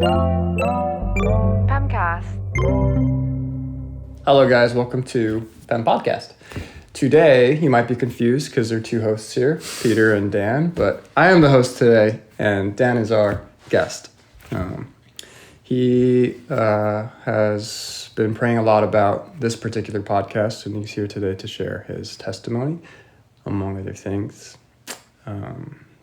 PEMCAST. Hello guys, welcome to PEMCAST. Today, you might be confused because there are two hosts here, Peter and Dan, but I am the host today, and Dan is our guest. He has been praying a lot about this particular podcast, and he's here today to share his testimony, among other things.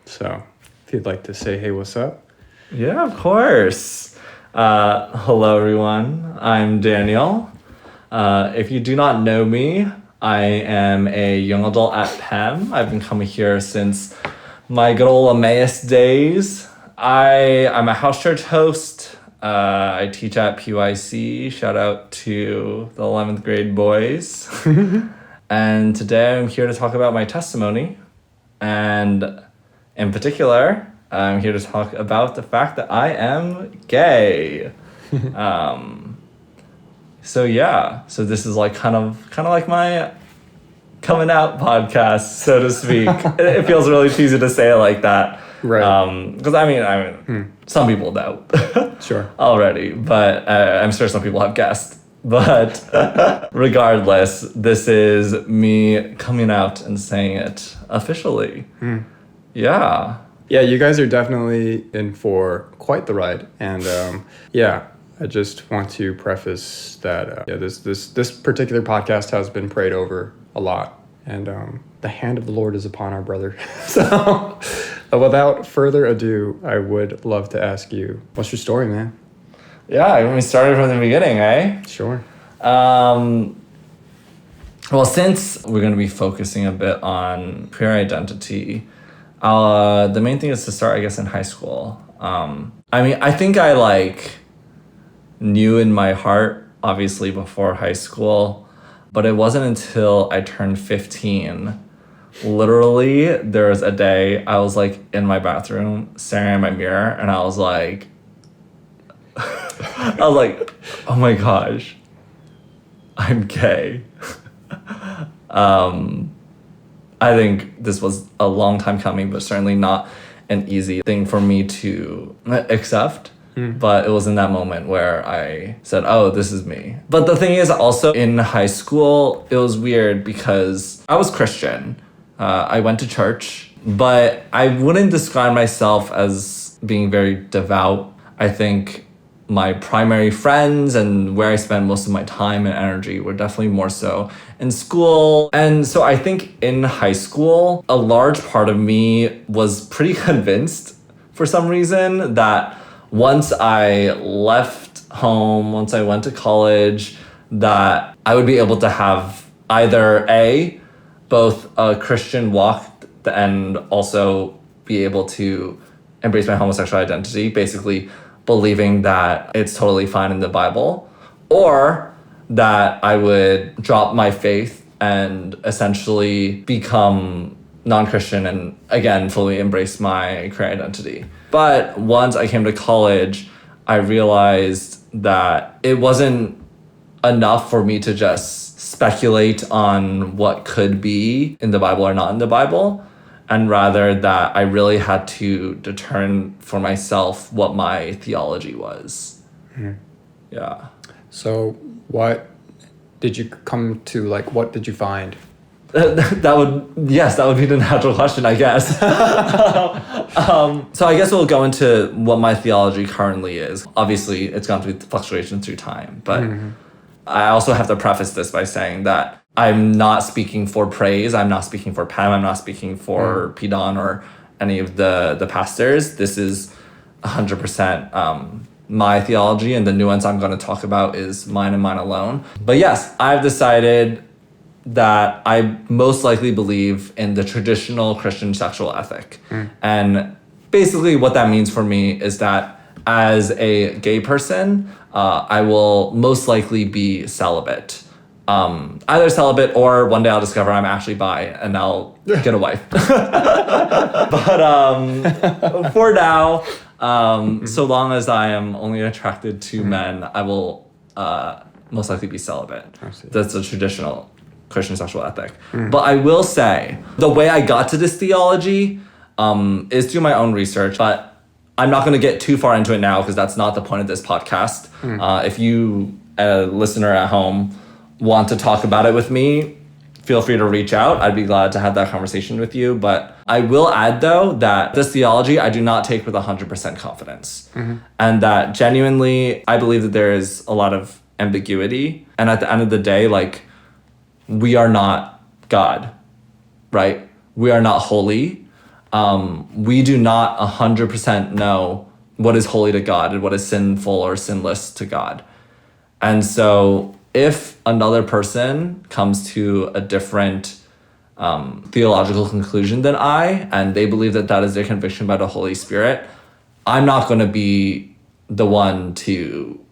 So, if you'd like to say, hey, what's up? Yeah, of course. Hello, everyone. I'm Daniel. If you do not know me, I am a young adult at PEM. I've been coming here since my good old Emmaus days. I'm a house church host. I teach at PYC. Shout out to the 11th grade boys. And today I'm here to talk about my testimony. And in particular, I'm here to talk about the fact that I am gay. So this is like kind of like my coming out podcast, so to speak. It feels really cheesy to say it like that, Right. Because I mean, some people know, Sure. already, but I'm sure some people have guessed. But regardless, this is me coming out and saying it officially. Yeah. Yeah, you guys are definitely in for quite the ride, and I just want to preface that this particular podcast has been prayed over a lot, and the hand of the Lord is upon our brother. So, without further ado, I would love to ask you, what's your story, man? Yeah, we started from the beginning, eh? Sure. Well, since we're going to be focusing a bit on queer identity, the main thing is to start, I guess, in high school. I think I knew in my heart, obviously before high school, but it wasn't until I turned 15. Literally, there was a day I was in my bathroom staring at my mirror, and I was like, oh my gosh, I'm gay. I think this was a long time coming, but certainly not an easy thing for me to accept. But it was in that moment where I said, oh, this is me. But the thing is, also in high school, it was weird because I was Christian. I went to church, but I wouldn't describe myself as being very devout. I think my primary friends and where I spend most of my time and energy were definitely more so in school. And so I think in high school, a large part of me was pretty convinced for some reason that once I left home, once I went to college, that I would be able to have either both a Christian walk and also be able to embrace my homosexual identity, basically believing that it's totally fine in the Bible, or that I would drop my faith and essentially become non-Christian and again fully embrace my queer identity. But once I came to college, I realized that it wasn't enough for me to just speculate on what could be in the Bible or not in the Bible, and rather that I really had to determine for myself what my theology was. Yeah. So, what did you come to, what did you find? That would be the natural question, I guess. So I guess we'll go into what my theology currently is. Obviously, it's gone through fluctuations through time, but I also have to preface this by saying that I'm not speaking for praise. I'm not speaking for Pam. I'm not speaking for Pidon or any of the pastors. This is 100% my theology, and the nuance I'm going to talk about is mine and mine alone. But yes, I've decided that I most likely believe in the traditional Christian sexual ethic. And basically what that means for me is that as a gay person, I will most likely be celibate. Either celibate or one day I'll discover I'm actually bi and I'll get a wife. But for now, so long as I am only attracted to men, I will most likely be celibate. That's a traditional Christian sexual ethic. But I will say, the way I got to this theology is through my own research, but I'm not going to get too far into it now because that's not the point of this podcast. If you, a listener at home, want to talk about it with me, feel free to reach out. I'd be glad to have that conversation with you. But I will add, though, that this theology I do not take with 100% confidence. And that genuinely, I believe that there is a lot of ambiguity. And at the end of the day, like, we are not God, right? We are not holy. We do not 100% know what is holy to God and what is sinful or sinless to God. And so if another person comes to a different theological conclusion than I, and they believe that that is their conviction by the Holy Spirit, I'm not going to be the one to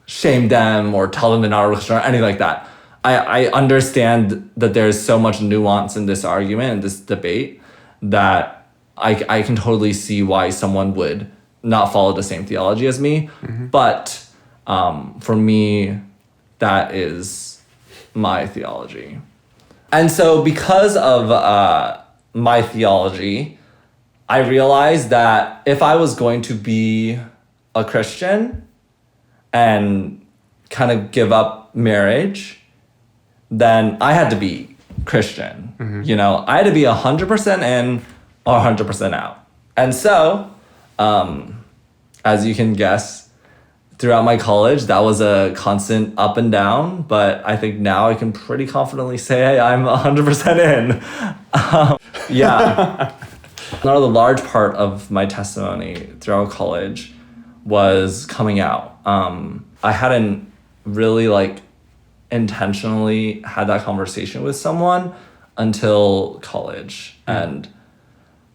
shame them or tell them they're not a Christian or anything like that. I understand that there's so much nuance in this argument and this debate that I can totally see why someone would not follow the same theology as me. But for me, that is my theology. And so because of my theology, I realized that if I was going to be a Christian and kind of give up marriage, then I had to be Christian. You know, I had to be 100% in or 100% out. And so, as you can guess, throughout my college, that was a constant up and down, but I think now I can pretty confidently say I'm 100% in. Yeah. Another large part of my testimony throughout college was coming out. I hadn't really intentionally had that conversation with someone until college. And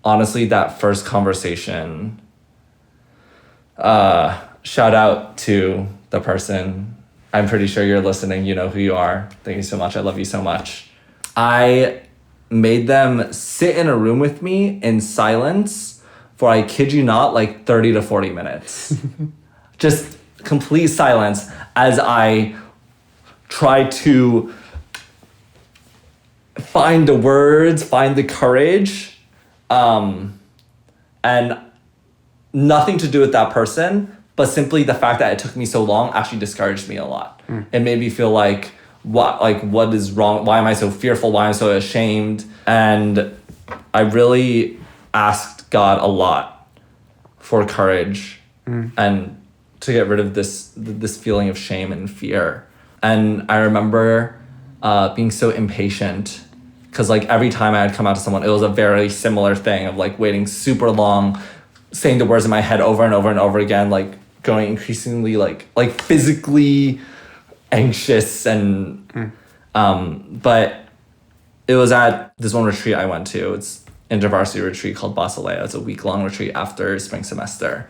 honestly, that first conversation, shout out to the person. I'm pretty sure you're listening. You know who you are. Thank you so much. I love you so much. I made them sit in a room with me in silence for, I kid you not, 30 to 40 minutes. Just complete silence as I try to find the words, find the courage, and nothing to do with that person, but simply the fact that it took me so long actually discouraged me a lot. It made me feel like, what is wrong? Why am I so fearful? Why am I so ashamed? And I really asked God a lot for courage and to get rid of this feeling of shame and fear. And I remember being so impatient because every time I had come out to someone, it was a very similar thing of waiting super long, saying the words in my head over and over and over again, going increasingly physically anxious and but it was at this one retreat I went to. It's intervarsity retreat called Basilea. It's a week-long retreat after spring semester.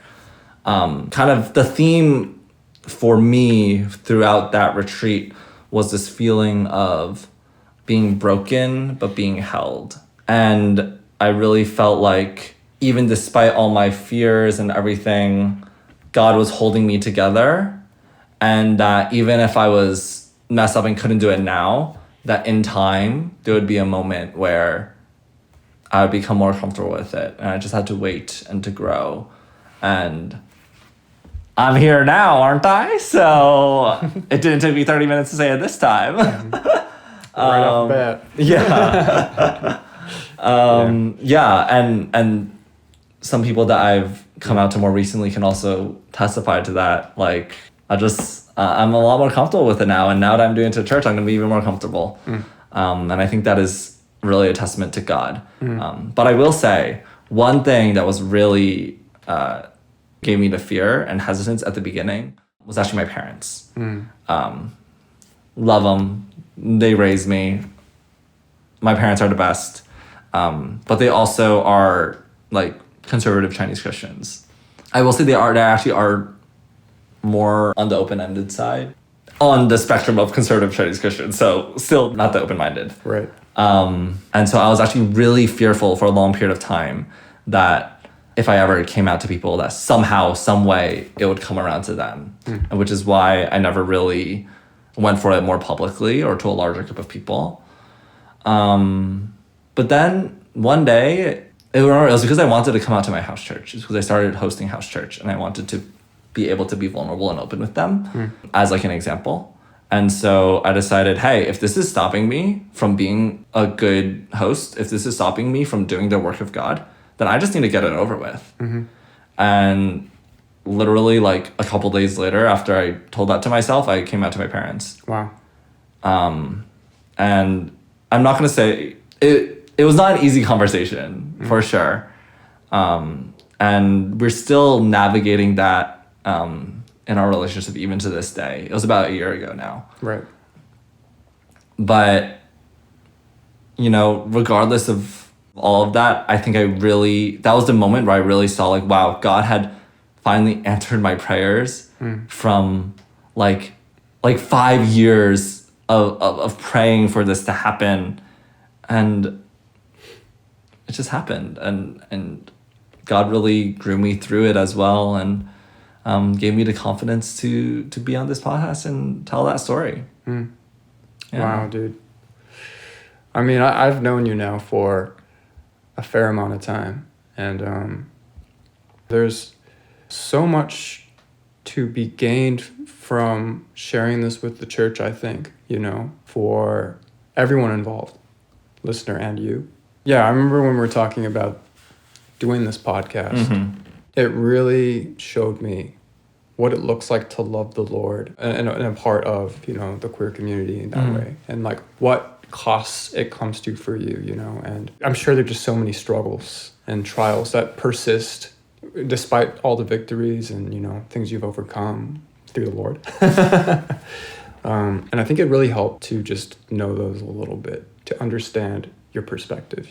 Kind of the theme for me throughout that retreat was this feeling of being broken but being held. And I really felt like even despite all my fears and everything, God was holding me together, and that even if I was messed up and couldn't do it now, that in time there would be a moment where I would become more comfortable with it, and I just had to wait and to grow. And I'm here now, aren't I? So it didn't take me 30 minutes to say it this time. Right off the bat. Yeah. And some people that I've come out to more recently can also testify to that. I'm a lot more comfortable with it now. And now that I'm doing it to church, I'm going to be even more comfortable. And I think that is really a testament to God. But I will say one thing that was really gave me the fear and hesitance at the beginning was actually my parents. Love them. They raised me. My parents are the best. But they also are conservative Chinese Christians. I will say they actually are more on the open-ended side on the spectrum of conservative Chinese Christians. So still not the open-minded. Right. And so I was actually really fearful for a long period of time that if I ever came out to people, that somehow, some way, it would come around to them. And which is why I never really went for it more publicly or to a larger group of people. But then one day, it was because I wanted to come out to my house church. It's because I started hosting house church and I wanted to be able to be vulnerable and open with them as like an example. And so I decided, hey, if this is stopping me from being a good host, if this is stopping me from doing the work of God, then I just need to get it over with. And literally like a couple days later, after I told that to myself, I came out to my parents. Wow. And I'm not going to say it was not an easy conversation for sure. And we're still navigating that in our relationship even to this day. It was about a year ago now. Right. But, regardless of all of that, I think that was the moment where I really saw like, wow, God had finally answered my prayers from like 5 years of praying for this to happen. And it just happened. And God really grew me through it as well. And gave me the confidence to be on this podcast and tell that story. Yeah. Wow, dude. I mean, I've known you now for a fair amount of time, and there's so much to be gained from sharing this with the church, I think, for everyone involved, listener and you. Yeah, I remember when we were talking about doing this podcast, it really showed me what it looks like to love the Lord and a part of, the queer community in that way. And like what costs it comes to for you, and I'm sure there are just so many struggles and trials that persist despite all the victories and, things you've overcome through the Lord. And I think it really helped to just know those a little bit, to understand your perspective,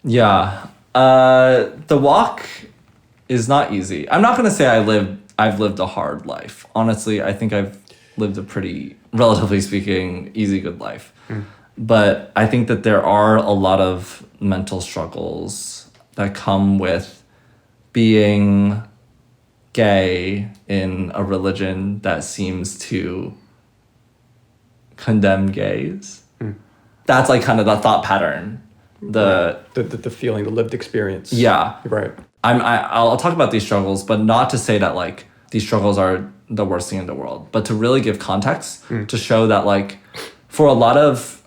Yeah. The walk is not easy. I'm not going to say I've lived a hard life. Honestly, I think I've lived a pretty, relatively speaking, easy, good life. But I think that there are a lot of mental struggles that come with being gay in a religion that seems to condemn gays. That's like kind of the thought pattern. The feeling, the lived experience. Yeah. Right. I'll talk about these struggles, but not to say that like these struggles are the worst thing in the world, but to really give context to show that like for a lot of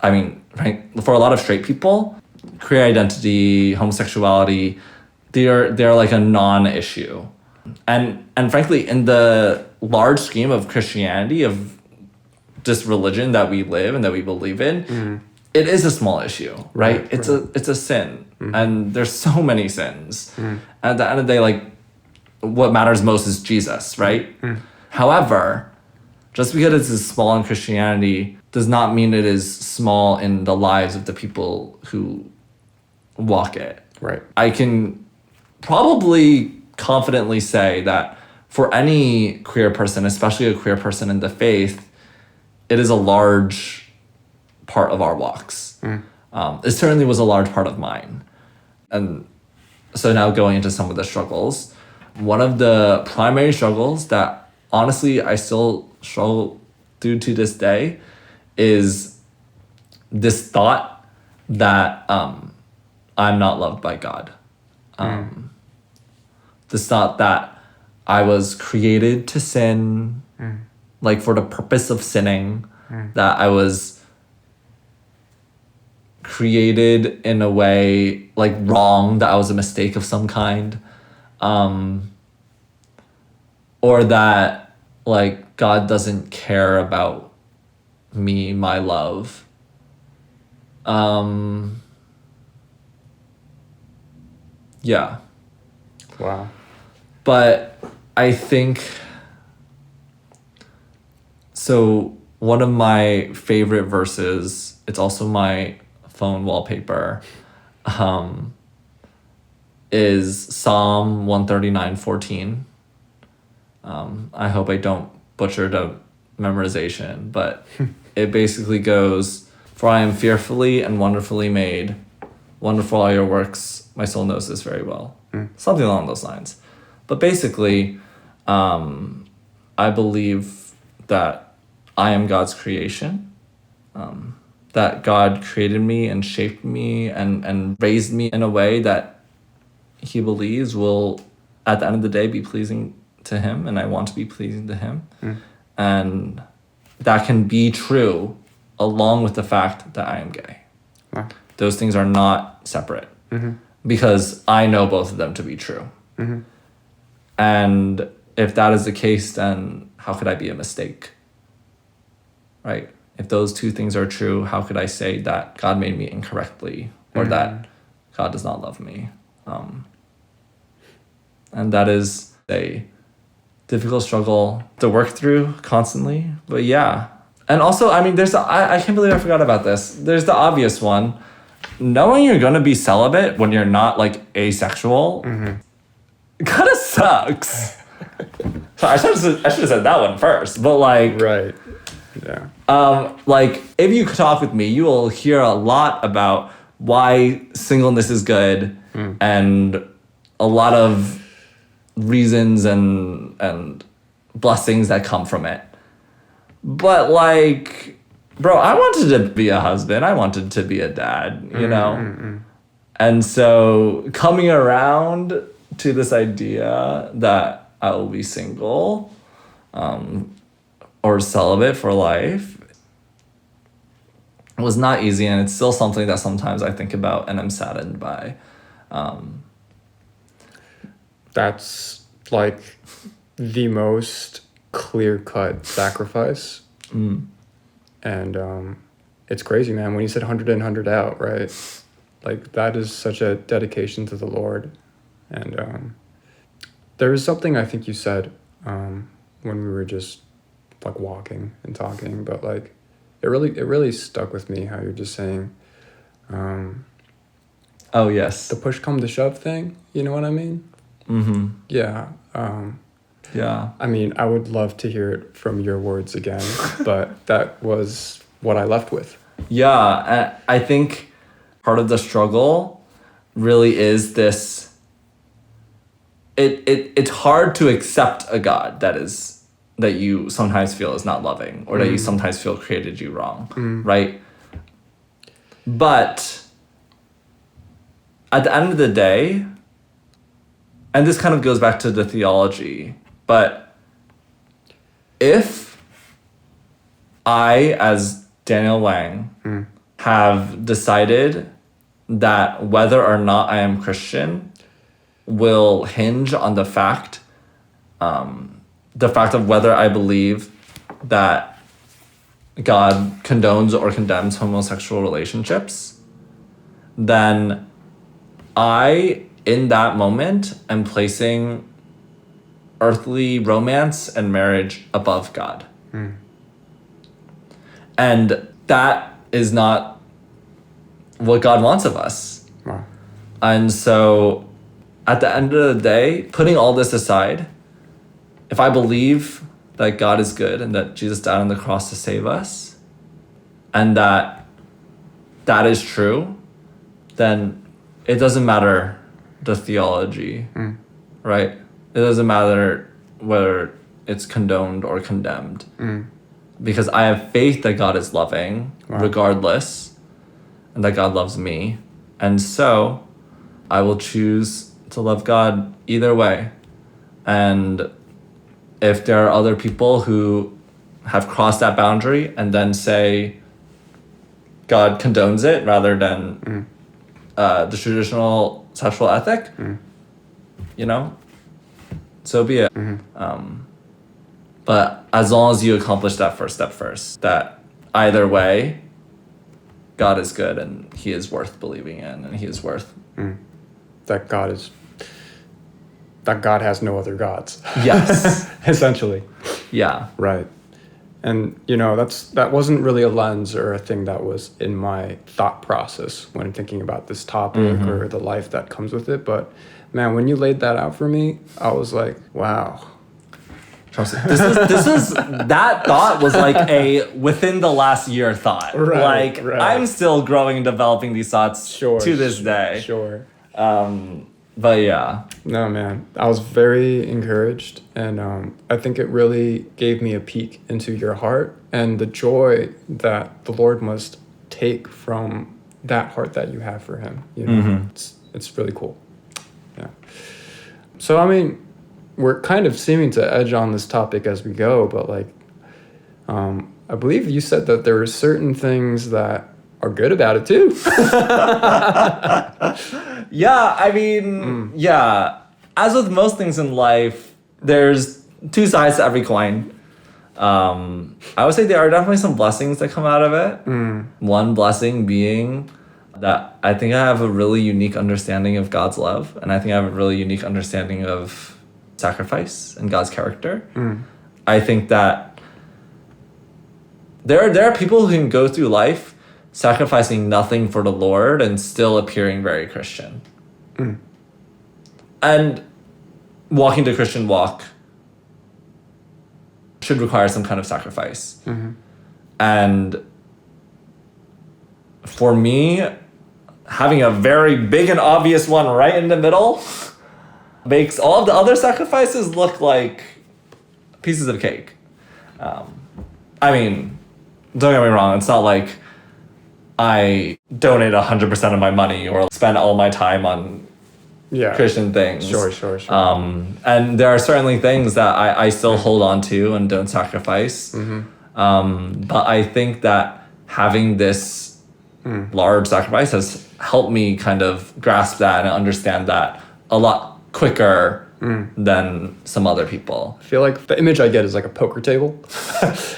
straight people, queer identity, homosexuality, they're like a non-issue. And frankly, in the large scheme of Christianity, of this religion that we live and that we believe in, it is a small issue, right? It's a sin. And there's so many sins. And at the end of the day, like what matters most is Jesus, right? However, just because it is small in Christianity does not mean it is small in the lives of the people who walk it. Right. I can probably confidently say that for any queer person, especially a queer person in the faith, it is a large part of our walks. It certainly was a large part of mine. And so now going into some of the struggles, one of the primary struggles that honestly I still struggle through to this day is this thought that I'm not loved by God. This thought that I was created to sin, like for the purpose of sinning, that I was created in a way like wrong, that I was a mistake of some kind, or that like God doesn't care about me, my love. Yeah. Wow. But I think, so one of my favorite verses, it's also my phone wallpaper, is Psalm 139:14. I hope I don't butcher the memorization, but it basically goes, "For I am fearfully and wonderfully made. Wonderful are your works. My soul knows this very well." Something along those lines. But basically, I believe that I am God's creation, that God created me and shaped me and raised me in a way that he believes will, at the end of the day, be pleasing to him, and I want to be pleasing to him. And that can be true along with the fact that I am gay. Wow. Those things are not separate because I know both of them to be true. And if that is the case, then how could I be a mistake? Right? If those two things are true, how could I say that God made me incorrectly or that God does not love me? And that is a difficult struggle to work through constantly. But yeah. And also, I mean, I can't believe I forgot about this. There's the obvious one. Knowing you're going to be celibate when you're not like asexual kind of sucks. So I should have said that one first. But like... Right. Yeah. Like, if you talk with me, you will hear a lot about why singleness is good and a lot of reasons and blessings that come from it. But like, bro, I wanted to be a husband. I wanted to be a dad, you know? And so coming around to this idea that I will be single, or celibate for life was not easy, and it's still something that sometimes I think about and I'm saddened by. That's like the most clear-cut sacrifice. And it's crazy, man. When you said 100 in, 100 out, right? Like, that is such a dedication to the Lord. And there was something I think you said when we were just like walking and talking, but like it really stuck with me how you're just saying oh yes, the push come to shove thing, you know what I mean? Yeah. Yeah, I mean, I would love to hear it from your words again, but that was what I left with. Yeah, I think part of the struggle really is this. It's hard to accept a God that you sometimes feel is not loving, or that you sometimes feel created you wrong, right? But at the end of the day, and this kind of goes back to the theology, but if I, as Daniel Wang, have decided that whether or not I am Christian will hinge on the fact of whether I believe that God condones or condemns homosexual relationships, then I, in that moment, am placing earthly romance and marriage above God. And that is not what God wants of us. Wow. And so, at the end of the day, putting all this aside, if I believe that God is good and that Jesus died on the cross to save us, and that is true, then it doesn't matter the theology, right? It doesn't matter whether it's condoned or condemned. Because I have faith that God is loving, regardless, and that God loves me. And so I will choose to love God either way. And if there are other people who have crossed that boundary and then say God condones it rather than the traditional sexual ethic, you know, so be it. But as long as you accomplish that first step first, that either way, God is good and he is worth believing in, and he is worth... That God has no other gods. Yes. Essentially. Yeah. Right. And, you know, that wasn't really a lens or a thing that was in my thought process when thinking about this topic or the life that comes with it. But, man, when you laid that out for me, I was like, wow. This is that thought was like a within the last year thought. Right. I'm still growing and developing these thoughts to this day. Sure. But yeah. No, man, I was very encouraged, and I think it really gave me a peek into your heart and the joy that the Lord must take from that heart that you have for him. You know, it's really cool. Yeah. So, I mean, we're kind of seeming to edge on this topic as we go, but like, I believe you said that there are certain things that are good about it too. Yeah, I mean, yeah. As with most things in life, there's two sides to every coin. I would say there are definitely some blessings that come out of it. One blessing being that I think I have a really unique understanding of God's love, and I think I have a really unique understanding of sacrifice and God's character. I think that there are people who can go through life sacrificing nothing for the Lord and still appearing very Christian. And walking the Christian walk should require some kind of sacrifice. And for me, having a very big and obvious one right in the middle makes all of the other sacrifices look like pieces of cake. I mean, don't get me wrong, it's not like I donate 100% of my money or spend all my time on Christian things. Sure. And there are certainly things that I still hold on to and don't sacrifice. But I think that having this large sacrifice has helped me kind of grasp that and understand that a lot quicker than some other people. I feel like the image I get is like a poker table.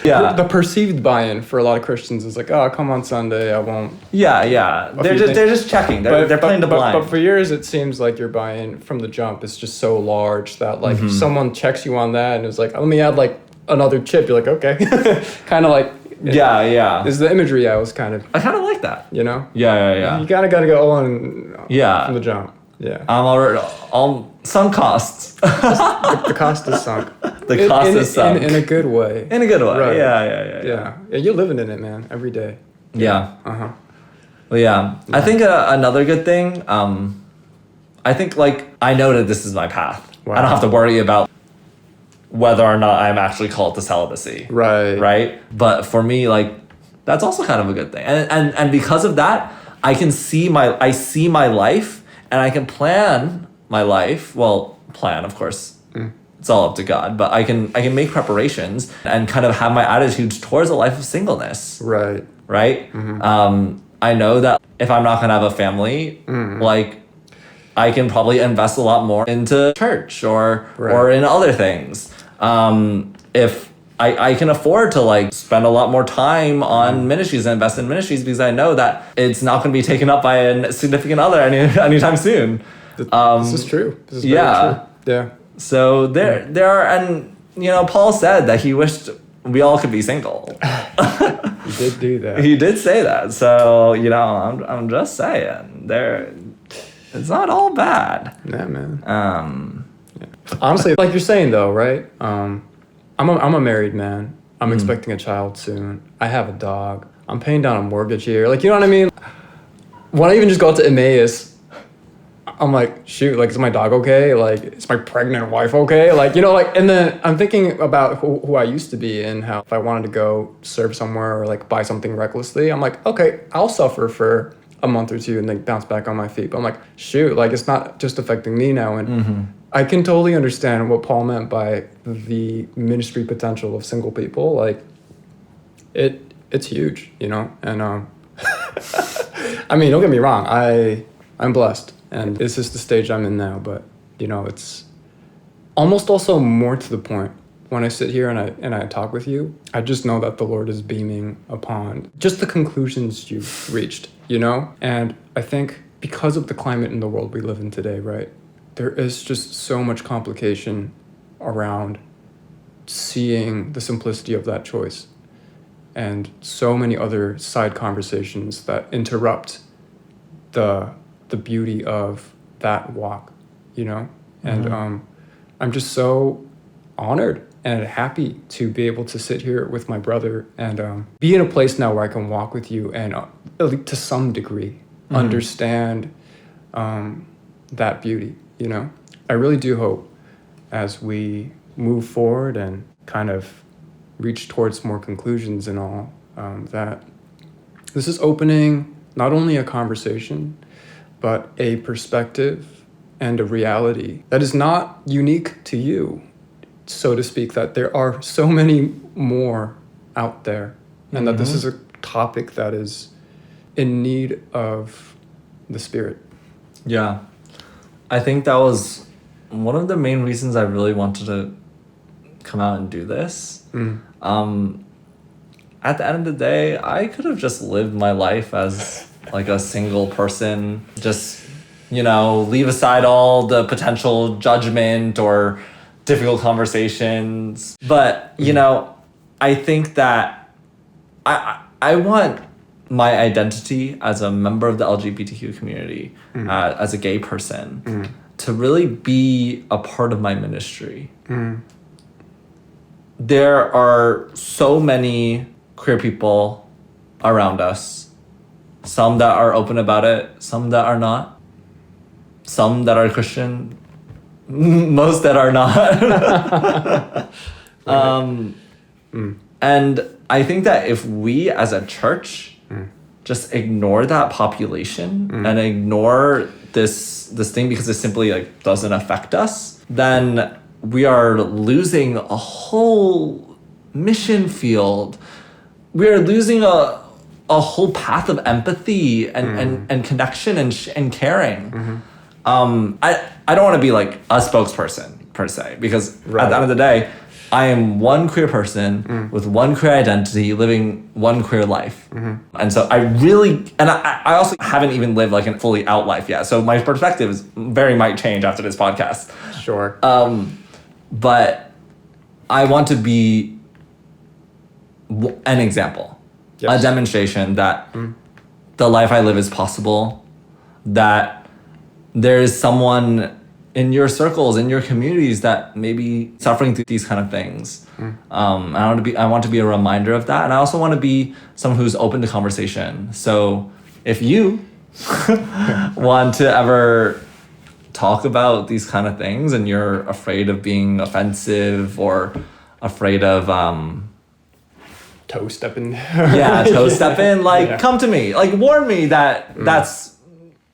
Yeah. The perceived buy-in for a lot of Christians is like, oh, I'll come on Sunday, I won't. Yeah. They're just checking. They're playing the blind. But for years, it seems like your buy-in from the jump is just so large that like if someone checks you on that and is like, let me add like another chip, you're like, okay. Kind of like. Yeah. This is the imagery I was kind of. I kind of like that. You know? Yeah. You gotta go on. Yeah. From the jump. Yeah. I'm already sunk costs. the cost is sunk. The cost is sunk. In a good way. In a good way. Right. Yeah. You're living in it, man, every day. Yeah. Well, Yeah. I think another good thing, I think like I know that this is my path. Wow. I don't have to worry about whether or not I'm actually called to celibacy. Right? But for me, like, that's also kind of a good thing. And because of that, I see my life and I can plan my life. Well, plan, of course. It's all up to God, but I can make preparations and kind of have my attitudes towards a life of singleness. Right. I know that if I'm not gonna have a family, like I can probably invest a lot more into church or in other things. If I can afford to like spend a lot more time on ministries and invest in ministries because I know that it's not going to be taken up by a significant other anytime soon. This is true. This is very true. Yeah. So there are, and you know, Paul said that he wished we all could be single. He did do that. He did say that. So you know, I'm just saying it's not all bad. Yeah, man. Honestly, like you're saying though, right? I'm a married man. I'm expecting a child soon. I have a dog. I'm paying down a mortgage here. Like, you know what I mean? When I even just go out to Emmaus, I'm like, shoot, like, is my dog okay? Like, is my pregnant wife okay? Like, you know, like, and then I'm thinking about who I used to be and how if I wanted to go serve somewhere or like buy something recklessly, I'm like, okay, I'll suffer for a month or two and then bounce back on my feet. But I'm like, shoot, like, it's not just affecting me now. And I can totally understand what Paul meant by the ministry potential of single people. Like, it's huge, you know? And, I mean, don't get me wrong. I'm blessed. And this is the stage I'm in now. But, you know, it's almost also more to the point. When I sit here and I talk with you, I just know that the Lord is beaming upon just the conclusions you've reached, you know? And I think because of the climate in the world we live in today, right? There is just so much complication around seeing the simplicity of that choice and so many other side conversations that interrupt the beauty of that walk, you know? And I'm just so honored and happy to be able to sit here with my brother and be in a place now where I can walk with you and to some degree understand that beauty, you know? I really do hope as we move forward and kind of reach towards more conclusions and all, that this is opening not only a conversation, but a perspective and a reality that is not unique to you, so to speak, that there are so many more out there, and that this is a topic that is in need of the Spirit. Yeah. I think that was one of the main reasons I really wanted to come out and do this. At the end of the day, I could have just lived my life as like a single person, just, leave aside all the potential judgment or difficult conversations. But, I think that I want my identity as a member of the LGBTQ community, as a gay person, to really be a part of my ministry. There are so many queer people around us, some that are open about it, some that are not, some that are Christian, most that are not. And I think that if we as a church just ignore that population and ignore this thing because it simply like doesn't affect us, then we are losing a whole mission field. We are losing a whole path of empathy and connection and caring. I don't want to be like a spokesperson per se, because at the end of the day, I am one queer person with one queer identity living one queer life. And so I also haven't even lived like a fully out life yet. So my perspective might change after this podcast. Sure. But I want to be an example, a demonstration that the life I live is possible, that there is someone in your circles, in your communities that may be suffering through these kind of things. I want to be a reminder of that. And I also want to be someone who's open to conversation. So if you want to ever talk about these kind of things and you're afraid of being offensive or afraid of toe stepping, come to me, like warn me that that's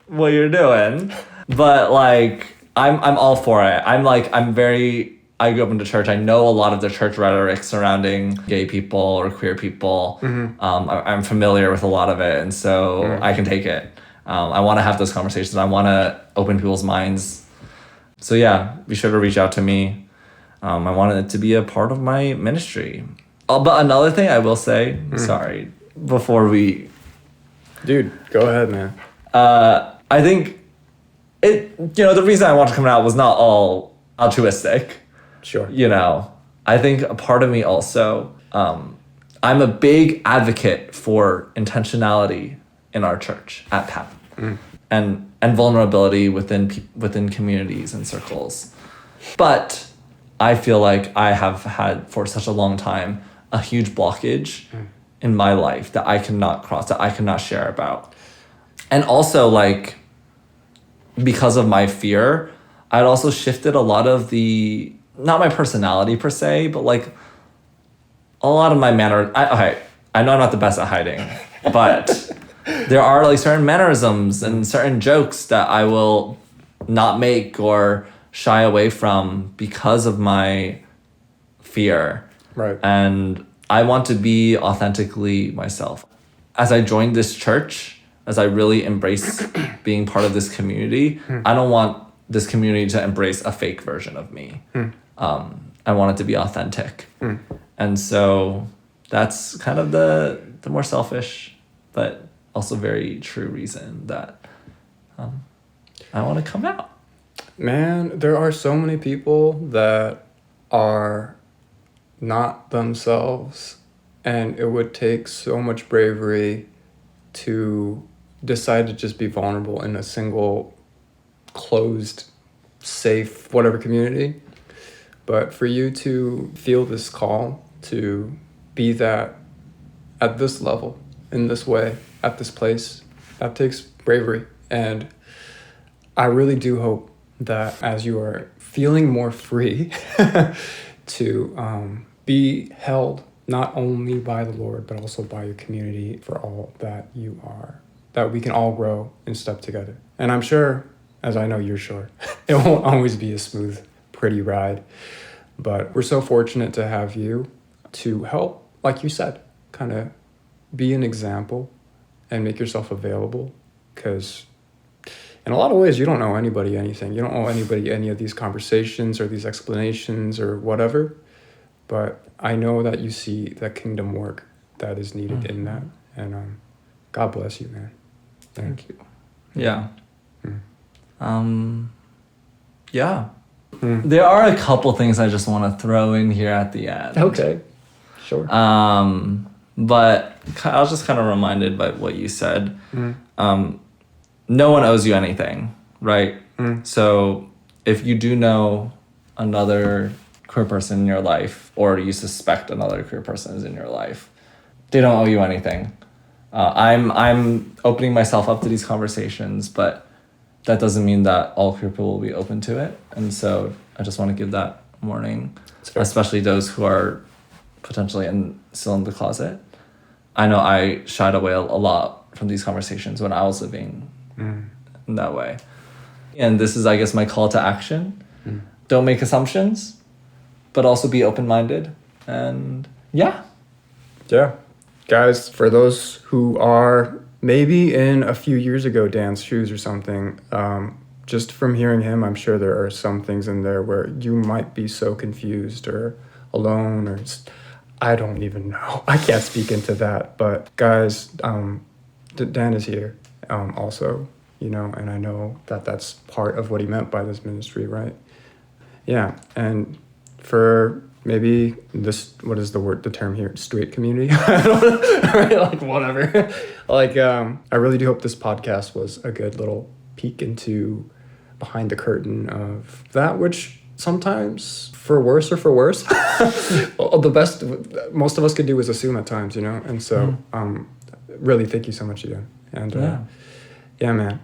what you're doing. But like I'm all for it. I grew up in the church. I know a lot of the church rhetoric surrounding gay people or queer people. I'm familiar with a lot of it, and so I can take it. I want to have those conversations. I want to open people's minds. So yeah, be sure to reach out to me. I wanted it to be a part of my ministry. But another thing I will say, sorry, before we... Dude, go ahead, man. I think the reason I wanted to come out was not all altruistic. Sure. I think a part of me also, I'm a big advocate for intentionality in our church at PEM and vulnerability within communities and circles. But I feel like I have had for such a long time a huge blockage in my life that I cannot cross, that I cannot share about. And also like, because of my fear, I'd also shifted a lot of not my personality per se, but like a lot of my manner. I know I'm not the best at hiding, but there are like certain mannerisms and certain jokes that I will not make or shy away from because of my fear. Right. And I want to be authentically myself. As I joined this church, as I really embrace being part of this community, I don't want this community to embrace a fake version of me. I want it to be authentic. And so that's kind of the more selfish, but also very true reason that I want to come out. Man, there are so many people that are not themselves, and it would take so much bravery to decide to just be vulnerable in a single closed, safe, whatever community. But for you to feel this call to be that at this level, in this way, at this place, that takes bravery. And I really do hope that as you are feeling more free to be held not only by the Lord, but also by your community for all that you are, that we can all grow and step together. And I'm sure as I know you're sure. It won't always be a smooth, pretty ride. But we're so fortunate to have you to help, like you said, kind of be an example and make yourself available. Because in a lot of ways, you don't owe anybody anything. You don't owe anybody any of these conversations or these explanations or whatever. But I know that you see the kingdom work that is needed in that. And God bless you, man. Thank you. Yeah. Mm. Yeah. There are a couple things I just want to throw in here at the end. Okay. Sure. But I was just kind of reminded by what you said. No one owes you anything, right? So if you do know another queer person in your life, or you suspect another queer person is in your life, they don't owe you anything. I'm opening myself up to these conversations, but that doesn't mean that all queer people will be open to it. And so I just want to give that warning, especially those who are potentially still in the closet. I know I shied away a lot from these conversations when I was living in that way. And this is, I guess, my call to action. Don't make assumptions, but also be open-minded. And yeah. Guys, for those who are maybe in a few years ago Dan's shoes or something, just from hearing him, I'm sure there are some things in there where you might be so confused or alone or I don't even know. I can't speak into that. But guys, Dan is here also, and I know that that's part of what he meant by this ministry, right? Yeah, and for maybe this, what is the term here? Straight community? Like whatever. I really do hope this podcast was a good little peek into behind the curtain of that which sometimes, for worse or for worse, the best most of us could do is assume at times, And so, really, thank you so much again. And yeah, man,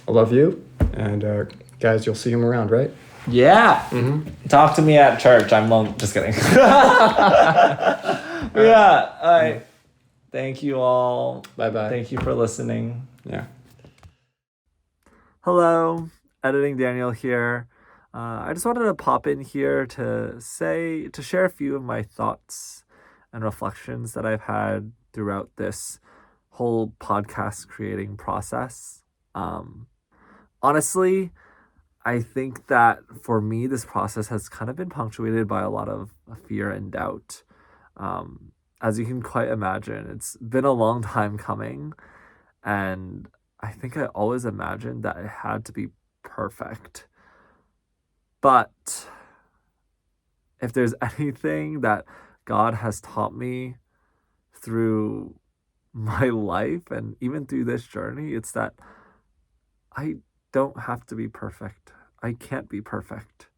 I love you. And guys, you'll see him around, right? Yeah. Talk to me at church. Just kidding. Yeah. All right. Thank you all. Bye-bye. Thank you for listening. Yeah. Hello. Editing Daniel here. I just wanted to pop in here to share a few of my thoughts and reflections that I've had throughout this whole podcast creating process. Honestly, I think that for me, this process has kind of been punctuated by a lot of fear and doubt. As you can quite imagine, it's been a long time coming. And I think I always imagined that it had to be perfect. But if there's anything that God has taught me through my life and even through this journey, it's that I don't have to be perfect. I can't be perfect.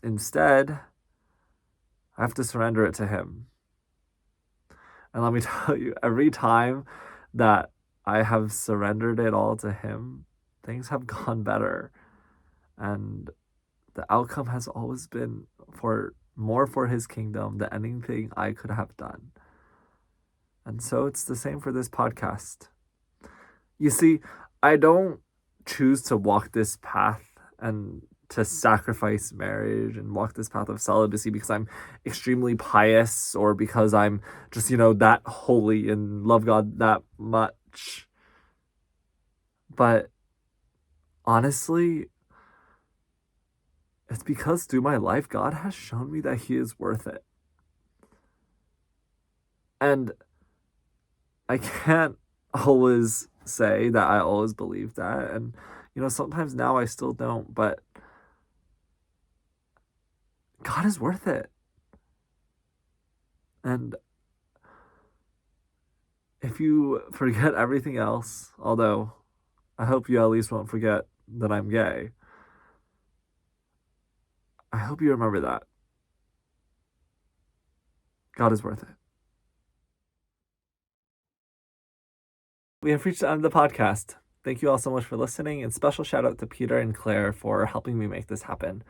Instead, I have to surrender it to Him. And let me tell you, every time that I have surrendered it all to Him, things have gone better. And the outcome has always been more for His kingdom than anything I could have done. And so it's the same for this podcast. You see, I don't choose to walk this path and to sacrifice marriage and walk this path of celibacy because I'm extremely pious or because I'm just, that holy and love God that much. But honestly, it's because through my life, God has shown me that He is worth it. And I can't always say that I always believe that. And, sometimes now I still don't, but God is worth it. And if you forget everything else, although I hope you at least won't forget that I'm gay, I hope you remember that. God is worth it. We have reached the end of the podcast. Thank you all so much for listening, and special shout out to Peter and Claire for helping me make this happen.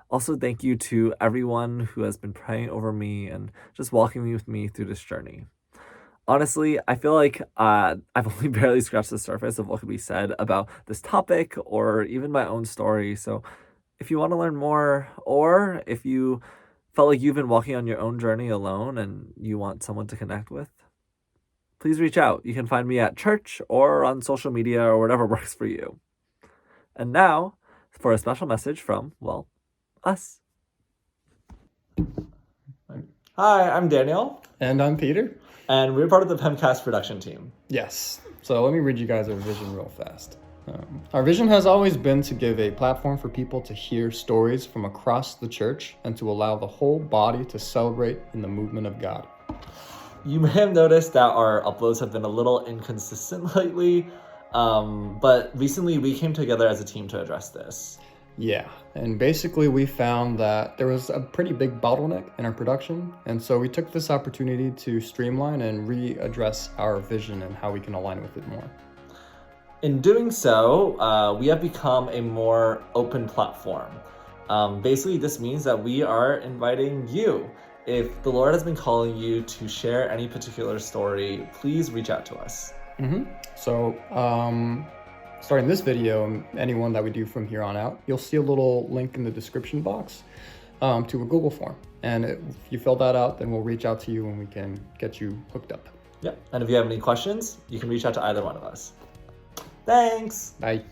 Also, thank you to everyone who has been praying over me and just walking with me through this journey. Honestly, I feel like I've only barely scratched the surface of what could be said about this topic or even my own story. So if you want to learn more, or if you felt like you've been walking on your own journey alone and you want someone to connect with, please reach out. You can find me at church or on social media or whatever works for you. And now for a special message from, well, us. Hi, I'm Daniel. And I'm Peter. And we're part of the PEMCAST production team. Yes. So let me read you guys our vision real fast. Our vision has always been to give a platform for people to hear stories from across the church and to allow the whole body to celebrate in the movement of God. You may have noticed that our uploads have been a little inconsistent lately, but recently we came together as a team to address this. Yeah, and basically we found that there was a pretty big bottleneck in our production, and so we took this opportunity to streamline and readdress our vision and how we can align with it more. In doing so, we have become a more open platform. Basically, this means that we are inviting you. If the Lord has been calling you to share any particular story, please reach out to us. So, starting this video and anyone that we do from here on out, you'll see a little link in the description box to a Google form. And if you fill that out, then we'll reach out to you and we can get you hooked up. Yep. And if you have any questions, you can reach out to either one of us. Thanks. Bye.